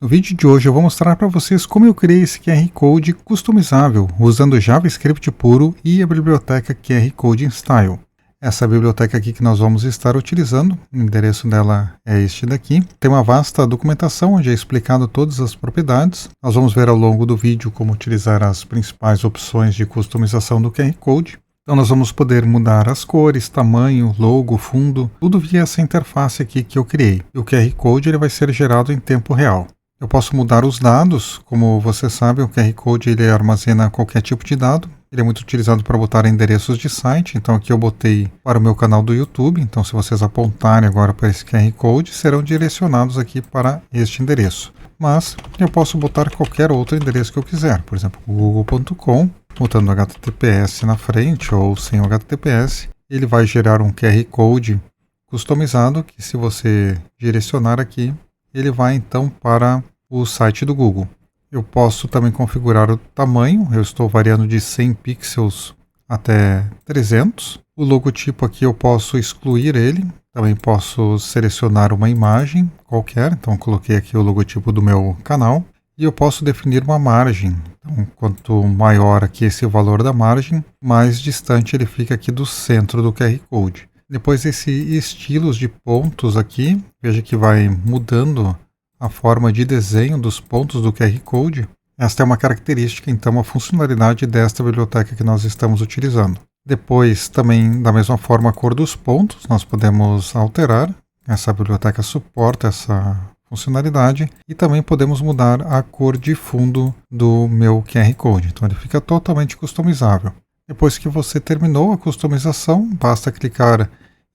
No vídeo de hoje eu vou mostrar para vocês como eu criei esse QR Code customizável usando JavaScript puro e a biblioteca QR Code Style. Essa biblioteca aqui que nós vamos estar utilizando, o endereço dela é este daqui. Tem uma vasta documentação onde é explicado todas as propriedades. Nós vamos ver ao longo do vídeo como utilizar as principais opções de customização do QR Code. Então nós vamos poder mudar as cores, tamanho, logo, fundo, tudo via essa interface aqui que eu criei. E o QR Code ele vai ser gerado em tempo real. Eu posso mudar os dados, como você sabe, o QR Code ele armazena qualquer tipo de dado. Ele é muito utilizado para botar endereços de site, então aqui eu botei para o meu canal do YouTube. Então se vocês apontarem agora para esse QR Code, serão direcionados aqui para este endereço. Mas eu posso botar qualquer outro endereço que eu quiser, por exemplo, google.com, botando HTTPS na frente ou sem o HTTPS. Ele vai gerar um QR Code customizado que, se você direcionar aqui, ele vai então para o site do Google. Eu posso também configurar o tamanho, eu estou variando de 100 pixels até 300. O logotipo aqui eu posso excluir ele, também posso selecionar uma imagem qualquer, então coloquei aqui o logotipo do meu canal. E eu posso definir uma margem, então quanto maior aqui esse valor da margem, mais distante ele fica aqui do centro do QR Code. Depois esse estilos de pontos aqui, veja que vai mudando a forma de desenho dos pontos do QR Code. Esta é uma característica, então, uma funcionalidade desta biblioteca que nós estamos utilizando. Depois, também, da mesma forma, a cor dos pontos, nós podemos alterar. Essa biblioteca suporta essa funcionalidade. E também podemos mudar a cor de fundo do meu QR Code. Então, ele fica totalmente customizável. Depois que você terminou a customização, basta clicar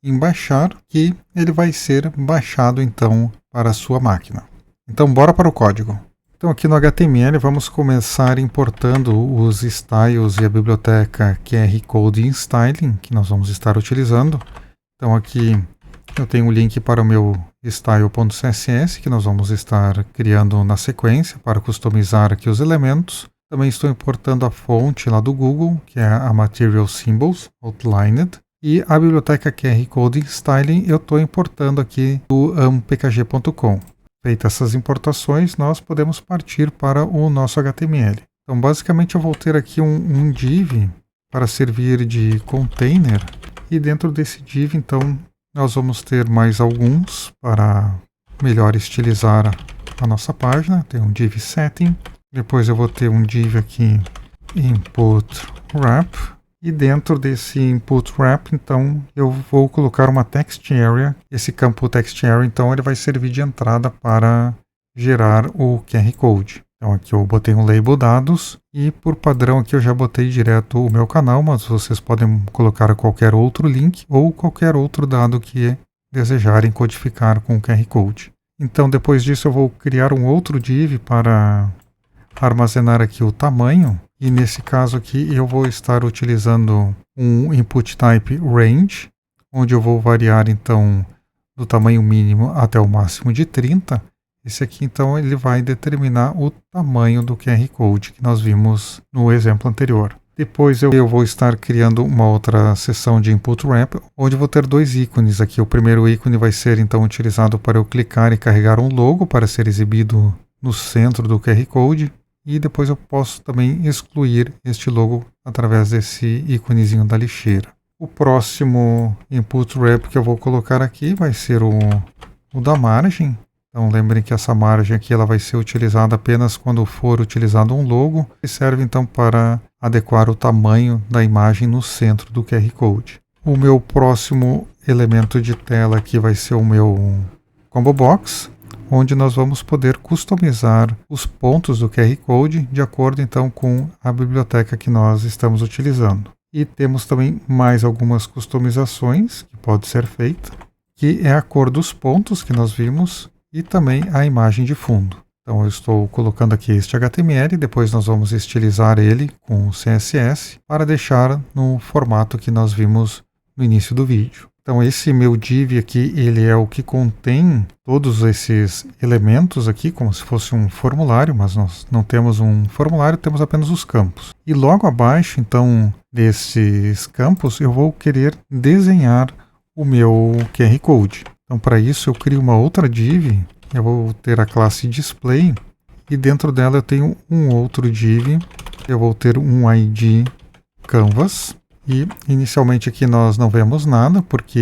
em baixar, que ele vai ser baixado, então, para a sua máquina. Então, bora para o código. Então, aqui no HTML, vamos começar importando os styles e a biblioteca QR Code Styling, que nós vamos estar utilizando. Então, aqui eu tenho um link para o meu style.css, que nós vamos estar criando na sequência para customizar aqui os elementos. Também estou importando a fonte lá do Google, que é a Material Symbols Outlined. E a biblioteca QR Code Styling eu estou importando aqui do ampkg.com. Feitas essas importações, nós podemos partir para o nosso HTML. Então, basicamente, eu vou ter aqui um div para servir de container. E dentro desse div, então, nós vamos ter mais alguns para melhor estilizar a nossa página. Tem um div setting. Depois eu vou ter um div aqui input wrap. E dentro desse input wrap, então, eu vou colocar uma text area. Esse campo text area, então, ele vai servir de entrada para gerar o QR Code. Então, aqui eu botei um label dados e, por padrão, aqui eu já botei direto o meu canal, mas vocês podem colocar qualquer outro link ou qualquer outro dado que desejarem codificar com o QR Code. Então, depois disso, eu vou criar um outro div para armazenar aqui o tamanho. E nesse caso aqui eu vou estar utilizando um input type range, onde eu vou variar então do tamanho mínimo até o máximo de 30. Esse aqui então ele vai determinar o tamanho do QR Code que nós vimos no exemplo anterior. Depois eu vou estar criando uma outra seção de input wrap, onde eu vou ter dois ícones aqui. O primeiro ícone vai ser então utilizado para eu clicar e carregar um logo para ser exibido no centro do QR Code. E depois eu posso também excluir este logo através desse íconezinho da lixeira. O próximo input wrap que eu vou colocar aqui vai ser o da margem. Então lembrem que essa margem aqui ela vai ser utilizada apenas quando for utilizado um logo. E serve então para adequar o tamanho da imagem no centro do QR Code. O meu próximo elemento de tela aqui vai ser o meu combo box, onde nós vamos poder customizar os pontos do QR Code de acordo então com a biblioteca que nós estamos utilizando. E temos também mais algumas customizações que pode ser feita, que é a cor dos pontos que nós vimos e também a imagem de fundo. Então eu estou colocando aqui este HTML, depois nós vamos estilizar ele com o CSS para deixar no formato que nós vimos no início do vídeo. Então esse meu div aqui, ele é o que contém todos esses elementos aqui, como se fosse um formulário, mas nós não temos um formulário, temos apenas os campos. E logo abaixo, então, desses campos, eu vou querer desenhar o meu QR Code. Então para isso eu crio uma outra div eu vou ter a classe display e dentro dela eu tenho um outro div, eu vou ter um ID canvas. E inicialmente aqui nós não vemos nada, porque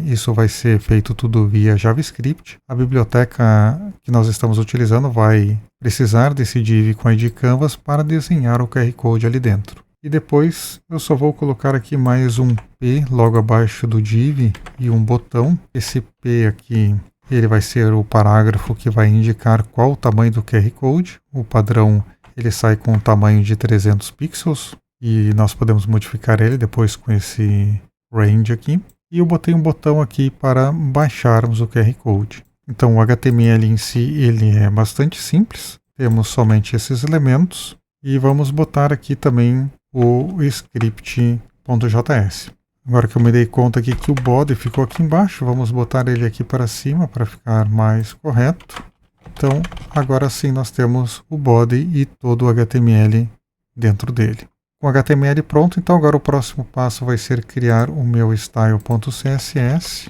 isso vai ser feito tudo via JavaScript. A biblioteca que nós estamos utilizando vai precisar desse div com ID Canvas para desenhar o QR Code ali dentro. E depois eu só vou colocar aqui mais um P logo abaixo do div e um botão. Esse P aqui, ele vai ser o parágrafo que vai indicar qual o tamanho do QR Code. O padrão, ele sai com um tamanho de 300 pixels. E nós podemos modificar ele depois com esse range aqui. E eu botei um botão aqui para baixarmos o QR Code. Então o HTML em si ele é bastante simples. Temos somente esses elementos. E vamos botar aqui também o script.js. Agora que eu me dei conta aqui que o body ficou aqui embaixo, vamos botar ele aqui para cima para ficar mais correto. Então agora sim nós temos o body e todo o HTML dentro dele. Com o HTML pronto, então agora o próximo passo vai ser criar o meu style.css.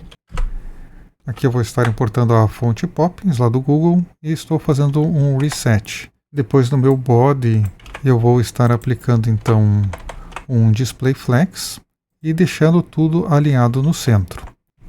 Aqui eu vou estar importando a fonte Poppins lá do Google e estou fazendo um reset. Depois no meu body eu vou estar aplicando então um display flex e deixando tudo alinhado no centro.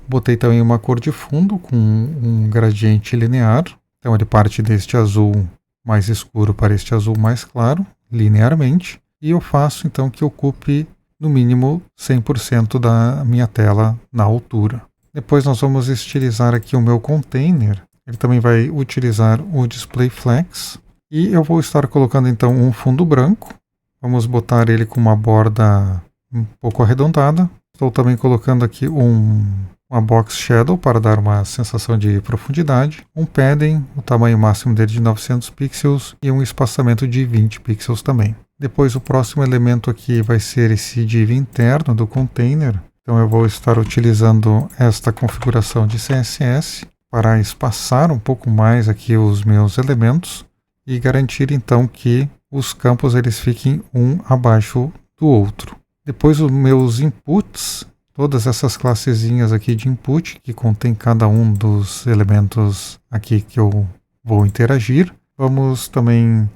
Botei também uma cor de fundo com um gradiente linear. Então ele parte deste azul mais escuro para este azul mais claro, linearmente. E eu faço então que ocupe no mínimo 100% da minha tela na altura. Depois nós vamos estilizar aqui o meu container. Ele também vai utilizar o display flex. E eu vou estar colocando então um fundo branco. Vamos botar ele com uma borda um pouco arredondada. Estou também colocando aqui uma box shadow para dar uma sensação de profundidade. Um padding, o tamanho máximo dele de 900 pixels e um espaçamento de 20 pixels também. Depois o próximo elemento aqui vai ser esse div interno do container. Então eu vou estar utilizando esta configuração de CSS para espaçar um pouco mais aqui os meus elementos e garantir então que os campos eles fiquem um abaixo do outro. Depois os meus inputs, todas essas classezinhas aqui de input que contém cada um dos elementos aqui que eu vou interagir. Vamos também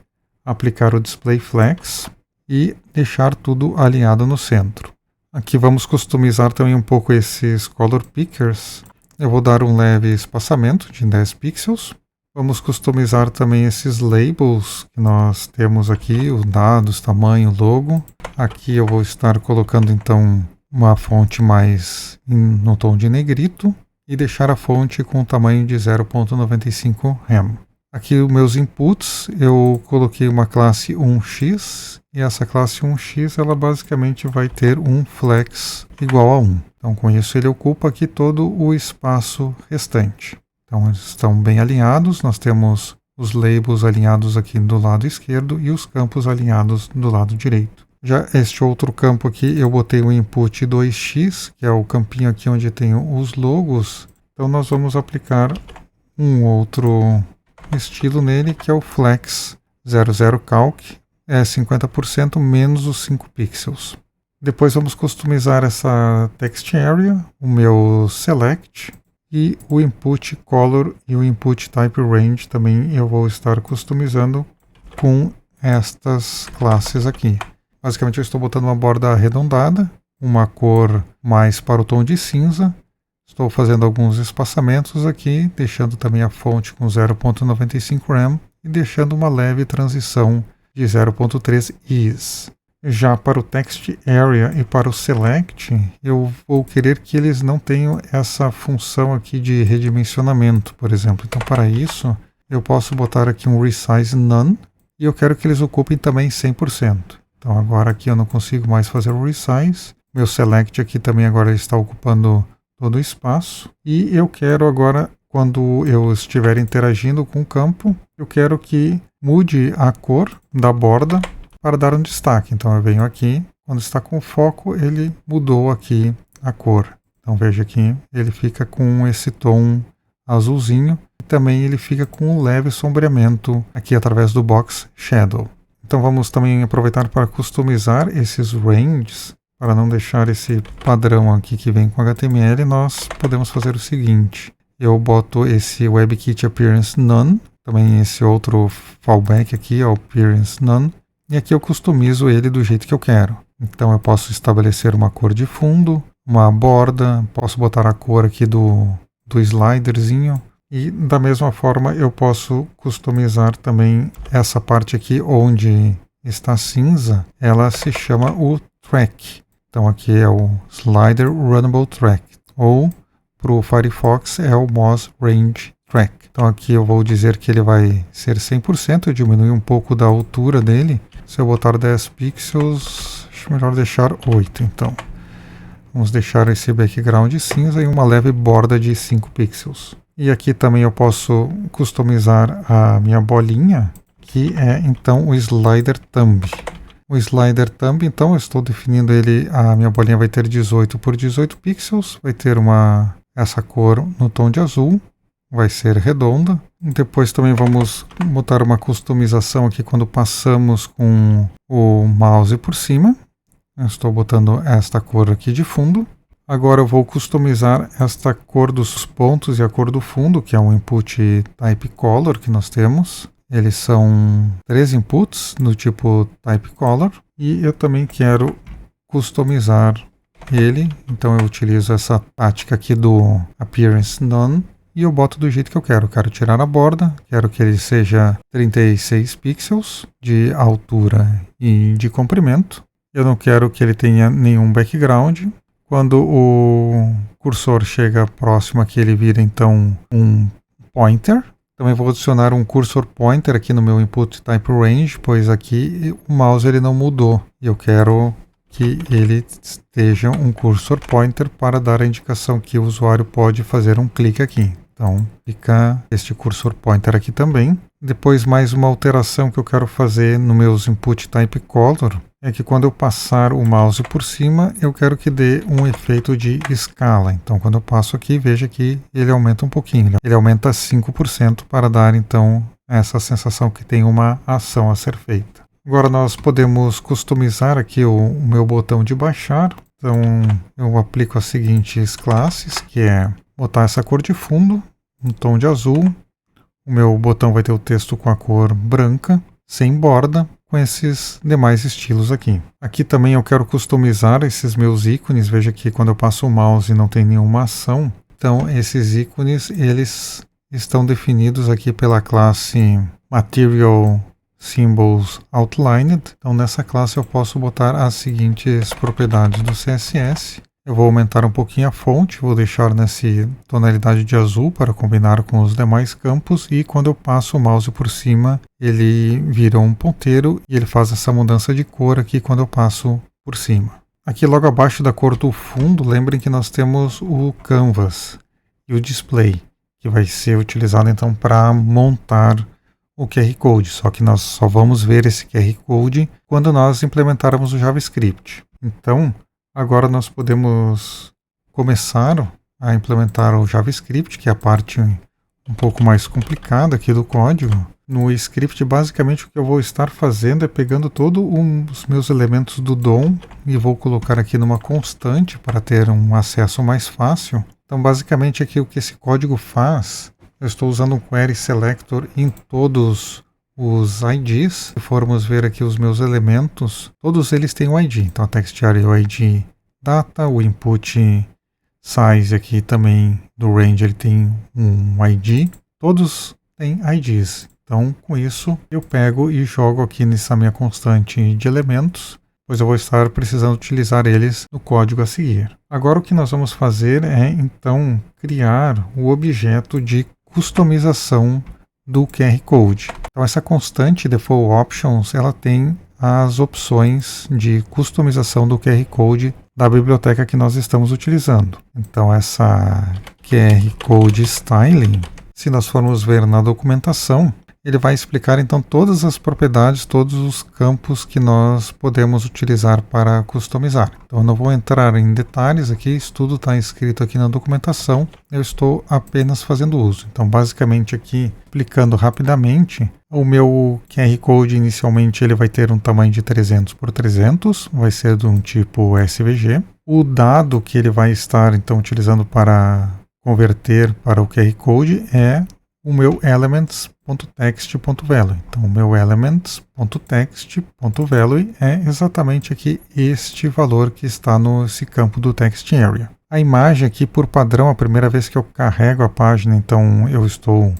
aplicar o display flex e deixar tudo alinhado no centro. Aqui vamos customizar também um pouco esses color pickers. Eu vou dar um leve espaçamento de 10 pixels. Vamos customizar também esses labels que nós temos aqui, os dados, tamanho, logo. Aqui eu vou estar colocando então uma fonte mais no tom de negrito e deixar a fonte com tamanho de 0.95 rem. Aqui os meus inputs, eu coloquei uma classe 1x e essa classe 1x ela basicamente vai ter um flex igual a 1. Então com isso ele ocupa aqui todo o espaço restante. Então eles estão bem alinhados, nós temos os labels alinhados aqui do lado esquerdo e os campos alinhados do lado direito. Já este outro campo aqui eu botei o input 2x, que é o campinho aqui onde tem os logos. Então nós vamos aplicar um outro estilo nele, que é o Flex 00 Calc, é 50% menos os 5 pixels. Depois vamos customizar essa text area, o meu select e o input color e o input type range também eu vou estar customizando com estas classes aqui. Basicamente eu estou botando uma borda arredondada, uma cor mais para o tom de cinza. Estou fazendo alguns espaçamentos aqui, deixando também a fonte com 0.95 rem e deixando uma leve transição de 0.3 is. Já para o text area e para o select, eu vou querer que eles não tenham essa função aqui de redimensionamento, por exemplo. Então para isso, eu posso botar aqui um resize none e eu quero que eles ocupem também 100%. Então agora aqui eu não consigo mais fazer o resize. Meu select aqui também agora está ocupando todo o espaço. E eu quero agora, quando eu estiver interagindo com o campo, eu quero que mude a cor da borda para dar um destaque. Então eu venho aqui, quando está com foco, ele mudou aqui a cor. Então veja aqui, ele fica com esse tom azulzinho. E também ele fica com um leve sombreamento aqui através do Box Shadow. Então vamos também aproveitar para customizar esses ranges. Para não deixar esse padrão aqui que vem com HTML, nós podemos fazer o seguinte. eu boto esse WebKit Appearance None, também esse outro fallback aqui, o Appearance None, e aqui eu customizo ele do jeito que eu quero. Então eu posso estabelecer uma cor de fundo, uma borda, posso botar a cor aqui do sliderzinho, e da mesma forma eu posso customizar também essa parte aqui onde está cinza, ela se chama o Track. Então aqui é o Slider Runnable Track, ou para o Firefox é o Mouse Range Track. Então aqui eu vou dizer que ele vai ser 100%, eu diminui um pouco da altura dele. Se eu botar 10 pixels, acho melhor deixar 8, então. Vamos deixar esse background cinza e uma leve borda de 5 pixels. E aqui também eu posso customizar a minha bolinha, que é então o Slider Thumb. O Slider Thumb, então, eu estou definindo ele, a minha bolinha vai ter 18 por 18 pixels, vai ter essa cor no tom de azul, vai ser redonda. Depois também vamos botar uma customização aqui quando passamos com o mouse por cima. Eu estou botando esta cor aqui de fundo. Agora eu vou customizar esta cor dos pontos e a cor do fundo, que é um input type color que nós temos. Eles são 3 inputs do tipo type color e eu também quero customizar ele. Então eu utilizo essa tática aqui do Appearance None e eu boto do jeito que eu quero. Quero tirar a borda, quero que ele seja 36 pixels de altura e de comprimento. Eu não quero que ele tenha nenhum background. Quando o cursor chega próximo aqui, ele vira então um pointer. Também vou adicionar um cursor pointer aqui no meu input type range, pois aqui o mouse ele não mudou. E eu quero que ele esteja um cursor pointer para dar a indicação que o usuário pode fazer um clique aqui. Então fica este cursor pointer aqui também. Depois mais uma alteração que eu quero fazer no meus input type color é que quando eu passar o mouse por cima, eu quero que dê um efeito de escala. Então, quando eu passo aqui, veja que ele aumenta um pouquinho. Ele aumenta 5% para dar, então, essa sensação que tem uma ação a ser feita. Agora, nós podemos customizar aqui o meu botão de baixar. Então, eu aplico as seguintes classes, que é botar essa cor de fundo, um tom de azul. O meu botão vai ter o texto com a cor branca, sem borda, com esses demais estilos aqui. Aqui também eu quero customizar esses meus ícones. Veja que quando eu passo o mouse não tem nenhuma ação. Então esses ícones eles estão definidos aqui pela classe Material Symbols Outlined. Então nessa classe eu posso botar as seguintes propriedades do CSS. Eu vou aumentar um pouquinho a fonte, vou deixar nessa tonalidade de azul para combinar com os demais campos e quando eu passo o mouse por cima, ele vira um ponteiro e ele faz essa mudança de cor aqui quando eu passo por cima. Aqui logo abaixo da cor do fundo, lembrem que nós temos o Canvas e o Display, que vai ser utilizado então para montar o QR Code, só que nós só vamos ver esse QR Code quando nós implementarmos o JavaScript. Então, agora nós podemos começar a implementar o JavaScript, que é a parte um pouco mais complicada aqui do código. No script, basicamente, o que eu vou estar fazendo é pegando todos os meus elementos do DOM e vou colocar aqui numa constante para ter um acesso mais fácil. Então, basicamente, aqui o que esse código faz, eu estou usando um query selector em todos os IDs. Se formos ver aqui os meus elementos, todos eles têm um ID. Então a TextArray é o ID data, o input size aqui também do range ele tem um ID. Todos têm IDs. Então com isso eu pego e jogo aqui nessa minha constante de elementos, pois eu vou estar precisando utilizar eles no código a seguir. Agora o que nós vamos fazer é então criar o objeto de customização do QR Code. Então essa constante default options, ela tem as opções de customização do QR Code da biblioteca que nós estamos utilizando. Então essa QR Code Styling, se nós formos ver na documentação, ele vai explicar então todas as propriedades, todos os campos que nós podemos utilizar para customizar. Então eu não vou entrar em detalhes aqui, isso tudo está escrito aqui na documentação, eu estou apenas fazendo uso. Então basicamente aqui, explicando rapidamente, o meu QR Code inicialmente ele vai ter um tamanho de 300 por 300, vai ser de um tipo SVG. O dado que ele vai estar então utilizando para converter para o QR Code é o meu elements.text.value. Então, o meu elements.text.value é exatamente aqui este valor que está nesse campo do text area. A imagem aqui, por padrão, a primeira vez que eu carrego a página, então eu estou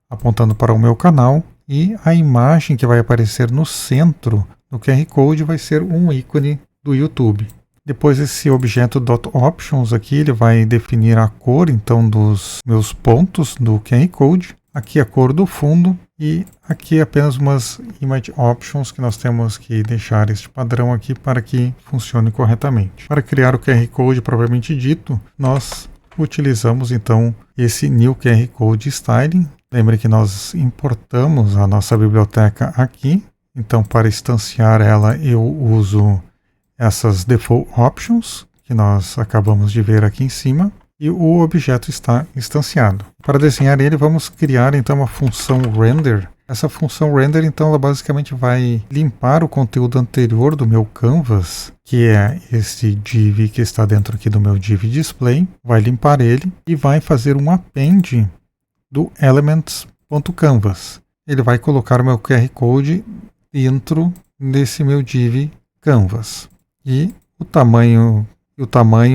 apontando para o meu canal, e a imagem que vai aparecer no centro do QR Code vai ser um ícone do YouTube. Depois esse objeto .options aqui, ele vai definir a cor então dos meus pontos do QR Code. Aqui a cor do fundo e aqui apenas umas image options que nós temos que deixar este padrão aqui para que funcione corretamente. Para criar o QR Code propriamente dito, nós utilizamos então esse New QR Code Styling. Lembre que nós importamos a nossa biblioteca aqui, então para instanciar ela eu uso essas default options que nós acabamos de ver aqui em cima. E o objeto está instanciado. Para desenhar ele, vamos criar então uma função render. Essa função render, então, ela basicamente vai limpar o conteúdo anterior do meu canvas, que é esse div que está dentro aqui do meu div display. Vai limpar ele e vai fazer um append do elements.canvas. Ele vai colocar o meu QR Code dentro desse meu div canvas. E o tamanho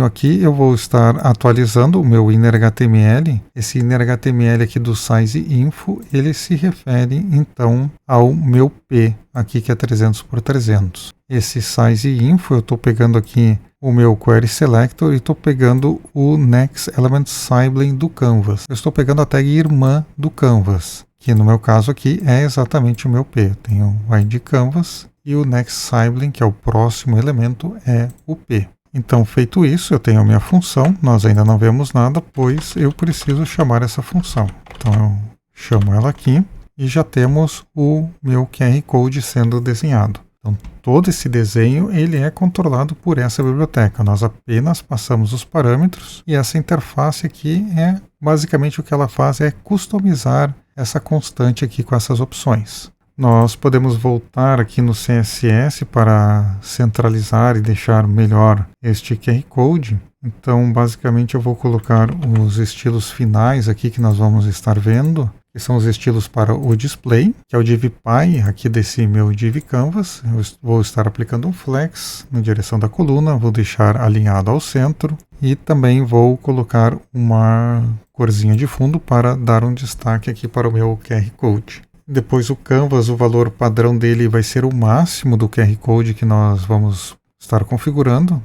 aqui eu vou estar atualizando o meu inner.html. Esse inner.html aqui do size info, ele se refere então ao meu P aqui que é 300 por 300. Esse size info eu estou pegando aqui o meu query selector e estou pegando o next element sibling do canvas. Eu estou pegando a tag irmã do canvas, que no meu caso aqui é exatamente o meu P. Eu tenho o id canvas e o next sibling, que é o próximo elemento, é o P. Então, feito isso, eu tenho a minha função. Nós ainda não vemos nada, pois eu preciso chamar essa função. Então, eu chamo ela aqui e já temos o meu QR Code sendo desenhado. Então, todo esse desenho ele é controlado por essa biblioteca. Nós apenas passamos os parâmetros e essa interface aqui é basicamente o que ela faz é customizar essa constante aqui com essas opções. Nós podemos voltar aqui no CSS para centralizar e deixar melhor este QR Code. Então, basicamente, eu vou colocar os estilos finais aqui que nós vamos estar vendo, que são os estilos para o display, que é o div py aqui desse meu div canvas. Eu vou estar aplicando um flex na direção da coluna, vou deixar alinhado ao centro e também vou colocar uma corzinha de fundo para dar um destaque aqui para o meu QR Code. Depois o canvas, o valor padrão dele vai ser o máximo do QR Code que nós vamos estar configurando.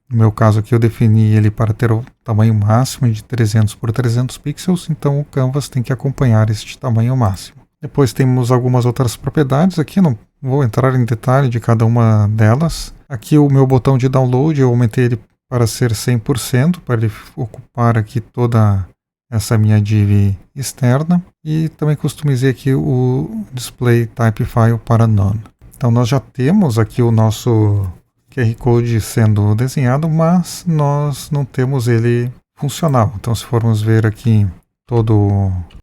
No meu caso aqui eu defini ele para ter o tamanho máximo de 300 por 300 pixels, então o canvas tem que acompanhar este tamanho máximo. Depois temos algumas outras propriedades aqui, não vou entrar em detalhe de cada uma delas. Aqui o meu botão de download eu aumentei ele para ser 100%, para ele ocupar aqui toda essa minha div externa, e também customizei aqui o display type file para none. Então nós já temos aqui o nosso QR Code sendo desenhado, mas nós não temos ele funcional. Então se formos ver aqui toda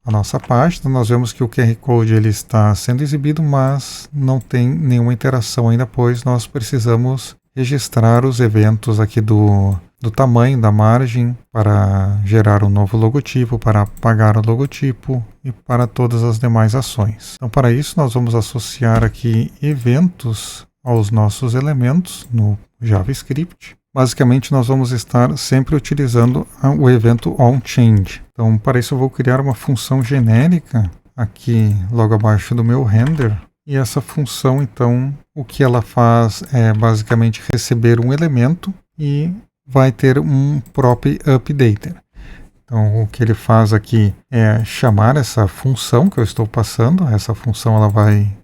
a nossa página, nós vemos que o QR Code ele está sendo exibido, mas não tem nenhuma interação ainda, pois nós precisamos registrar os eventos aqui do tamanho da margem para gerar um novo logotipo, para apagar o logotipo e para todas as demais ações. Então, para isso, nós vamos associar aqui eventos aos nossos elementos no JavaScript. Basicamente, nós vamos estar sempre utilizando o evento onChange. Então, para isso, eu vou criar uma função genérica aqui logo abaixo do meu render. E essa função, então, o que ela faz é basicamente receber um elemento e vai ter um prop updater. Então, o que ele faz aqui é chamar essa função que eu estou passando. Essa função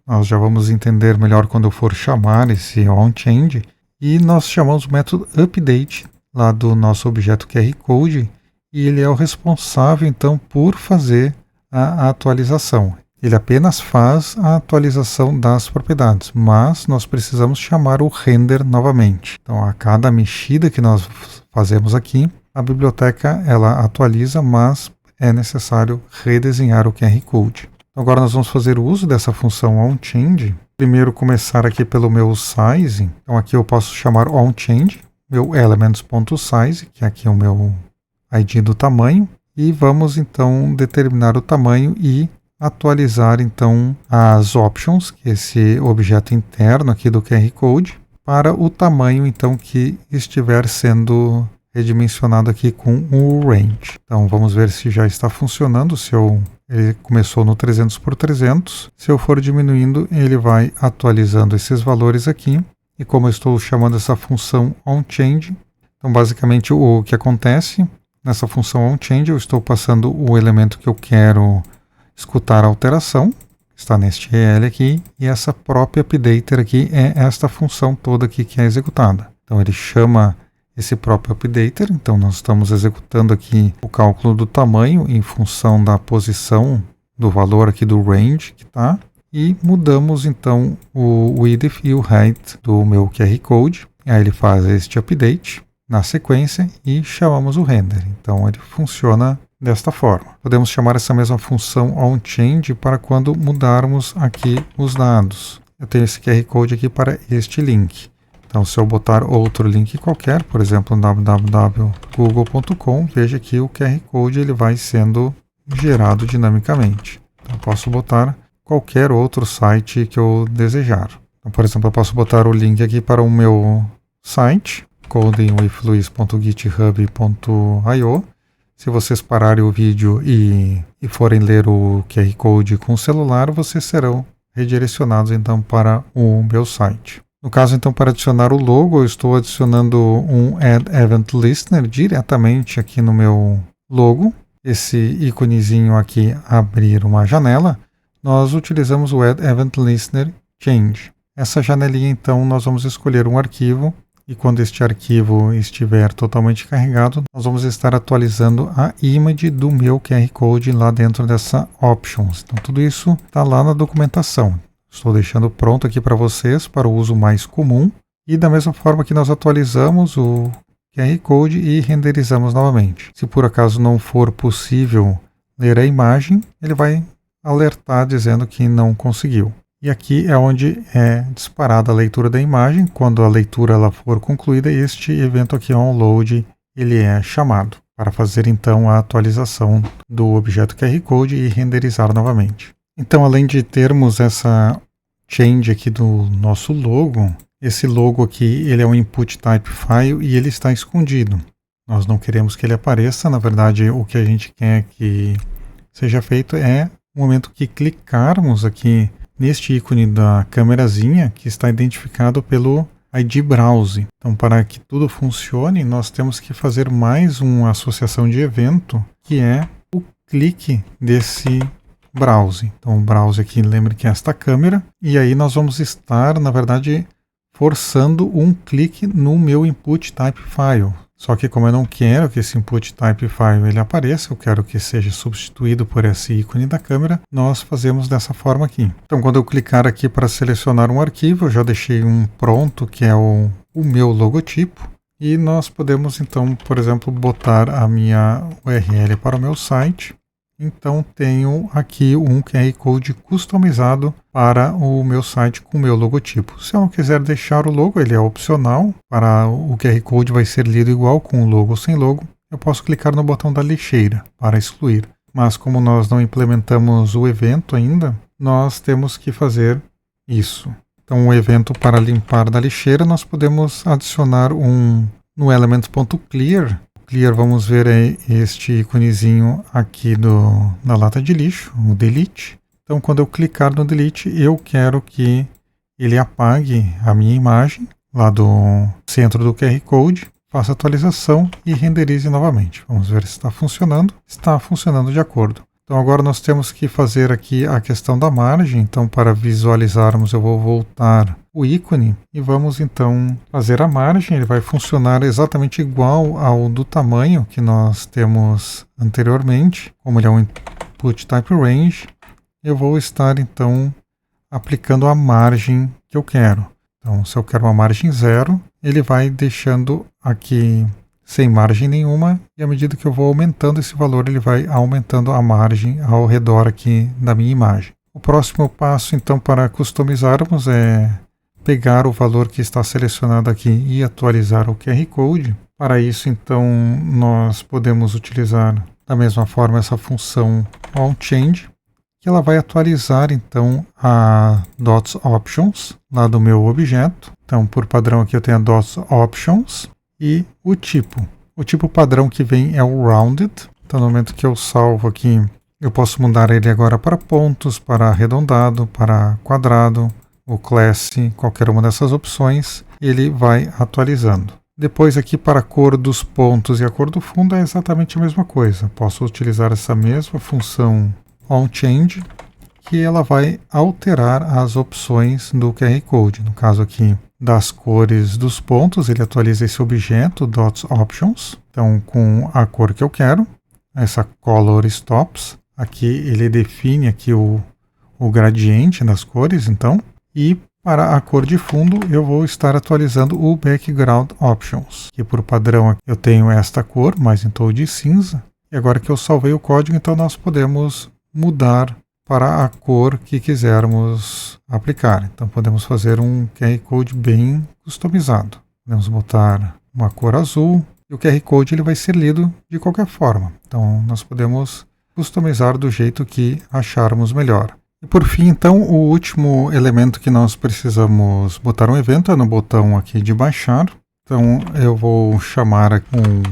nós já vamos entender melhor quando eu for chamar esse onChange. E nós chamamos o método update lá do nosso objeto QR Code. E ele é o responsável, então, por fazer a atualização. Ele apenas faz a atualização das propriedades, mas nós precisamos chamar o render novamente. Então, a cada mexida que nós fazemos aqui, a biblioteca ela atualiza, mas é necessário redesenhar o QR Code. Então, agora nós vamos fazer o uso dessa função onChange. Primeiro começar aqui pelo meu size. Então, aqui eu posso chamar onChange, meu elements.size, que aqui é o meu ID do tamanho. e vamos então determinar o tamanho e atualizar então as options, que é esse objeto interno aqui do QR Code, para o tamanho então que estiver sendo redimensionado aqui com o range. Então vamos ver se já está funcionando. Ele começou no 300 por 300. Se eu for diminuindo, ele vai atualizando esses valores aqui. E como eu estou chamando essa função onChange, então basicamente o que acontece nessa função onChange, eu estou passando o elemento que eu quero escutar a alteração, está neste EL aqui, e essa própria updater aqui é esta função toda aqui que é executada. Então ele chama esse próprio updater, então nós estamos executando aqui o cálculo do tamanho em função da posição do valor aqui do range que está, e mudamos então o width e o height do meu QR Code. Aí ele faz este update na sequência e chamamos o render. Então ele funciona desta forma. Podemos chamar essa mesma função onChange para quando mudarmos aqui os dados. Eu tenho esse QR Code aqui para este link. Então, se eu botar outro link qualquer, por exemplo, www.google.com, veja que o QR Code ele vai sendo gerado dinamicamente. Então, eu posso botar qualquer outro site que eu desejar. Então, por exemplo, eu posso botar o link aqui para o meu site, codingwithluis.github.io. Se vocês pararem o vídeo e forem ler o QR Code com o celular, vocês serão redirecionados então para o meu site. No caso, então, para adicionar o logo, eu estou adicionando um Add Event Listener diretamente aqui no meu logo. Esse íconezinho aqui, abrir uma janela, nós utilizamos o Add Event Listener Change. Essa janelinha, então, nós vamos escolher um arquivo, e quando este arquivo estiver totalmente carregado, nós vamos estar atualizando a image do meu QR Code lá dentro dessa Options. Então, tudo isso está lá na documentação. Estou deixando pronto aqui para vocês, para o uso mais comum. E da mesma forma que nós atualizamos o QR Code e renderizamos novamente. Se por acaso não for possível ler a imagem, ele vai alertar dizendo que não conseguiu. E aqui é onde é disparada a leitura da imagem. Quando a leitura ela for concluída, este evento aqui onLoad ele é chamado para fazer então a atualização do objeto QR Code e renderizar novamente. Então, além de termos essa change aqui do nosso logo, esse logo aqui ele é um input type file e ele está escondido. Nós não queremos que ele apareça. Na verdade, o que a gente quer que seja feito é no momento que clicarmos aqui neste ícone da câmerazinha que está identificado pelo ID Browse. Então, para que tudo funcione, nós temos que fazer mais uma associação de evento, que é o clique desse browse. Então, o browse aqui, lembre que é esta câmera, e aí nós vamos estar, na verdade, forçando um clique no meu input type file. Só que como eu não quero que esse input type file ele apareça, eu quero que seja substituído por esse ícone da câmera, nós fazemos dessa forma aqui. Então, quando eu clicar aqui para selecionar um arquivo, eu já deixei um pronto, que é o meu logotipo, e nós podemos então, por exemplo, botar a minha URL para o meu site. Então, tenho aqui um QR Code customizado para o meu site com o meu logotipo. Se eu não quiser deixar o logo, ele é opcional. Para o QR Code vai ser lido igual com o logo ou sem logo. Eu posso clicar no botão da lixeira para excluir. Mas como nós não implementamos o evento ainda, nós temos que fazer isso. Então, o evento para limpar da lixeira, nós podemos adicionar no elements.clear. Clear, vamos ver aí este íconezinho aqui na lata de lixo, o delete. Então, quando eu clicar no delete, eu quero que ele apague a minha imagem lá do centro do QR Code, faça a atualização e renderize novamente. Vamos ver se está funcionando. Está funcionando de acordo. Então, agora nós temos que fazer aqui a questão da margem. Então, para visualizarmos, eu vou voltar o ícone e vamos então fazer a margem. Ele vai funcionar exatamente igual ao do tamanho que nós temos anteriormente. Como ele é um input type range, eu vou estar então aplicando a margem que eu quero. Então, se eu quero uma margem 0, ele vai deixando aqui sem margem nenhuma, e à medida que eu vou aumentando esse valor, ele vai aumentando a margem ao redor aqui da minha imagem. O próximo passo, então, para customizarmos é pegar o valor que está selecionado aqui e atualizar o QR Code. Para isso, então, nós podemos utilizar Da mesma forma, essa função onChange, que ela vai atualizar então a dots options lá do meu objeto. Então, por padrão aqui eu tenho a dots options e o tipo. O tipo padrão que vem é o rounded. Então, no momento que eu salvo aqui, eu posso mudar ele agora para pontos, para arredondado, para quadrado, o class, qualquer uma dessas opções, ele vai atualizando. Depois aqui para a cor dos pontos e a cor do fundo é exatamente a mesma coisa. Posso utilizar essa mesma função onChange, que ela vai alterar as opções do QR Code. No caso aqui das cores dos pontos, ele atualiza esse objeto, dots options, então com a cor que eu quero, essa color stops. Aqui ele define aqui o gradiente das cores, então, e para a cor de fundo eu vou estar atualizando o background options, que por padrão eu tenho esta cor, mas em tom de cinza. E agora que eu salvei o código, então nós podemos mudar para a cor que quisermos aplicar. Então podemos fazer um QR Code bem customizado. Podemos botar uma cor azul e o QR Code ele vai ser lido de qualquer forma. Então nós podemos customizar do jeito que acharmos melhor. E por fim, então, o último elemento que nós precisamos botar um evento é no botão aqui de baixar. Então eu vou chamar um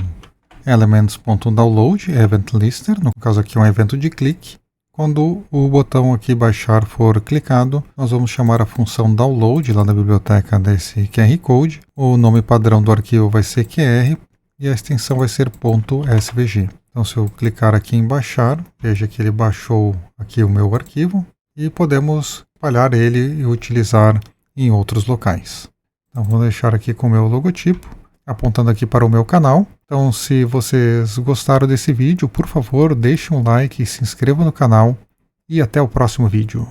elements.download, event lister, no caso aqui um evento de clique. Quando o botão aqui baixar for clicado, nós vamos chamar a função download lá da biblioteca desse QR Code. O nome padrão do arquivo vai ser QR e a extensão vai ser .svg. Então se eu clicar aqui em baixar, veja que ele baixou aqui o meu arquivo e podemos espalhar ele e utilizar em outros locais. Então vou deixar aqui com o meu logotipo, apontando aqui para o meu canal. Então, se vocês gostaram desse vídeo, por favor, deixem um like, se inscrevam no canal e até o próximo vídeo.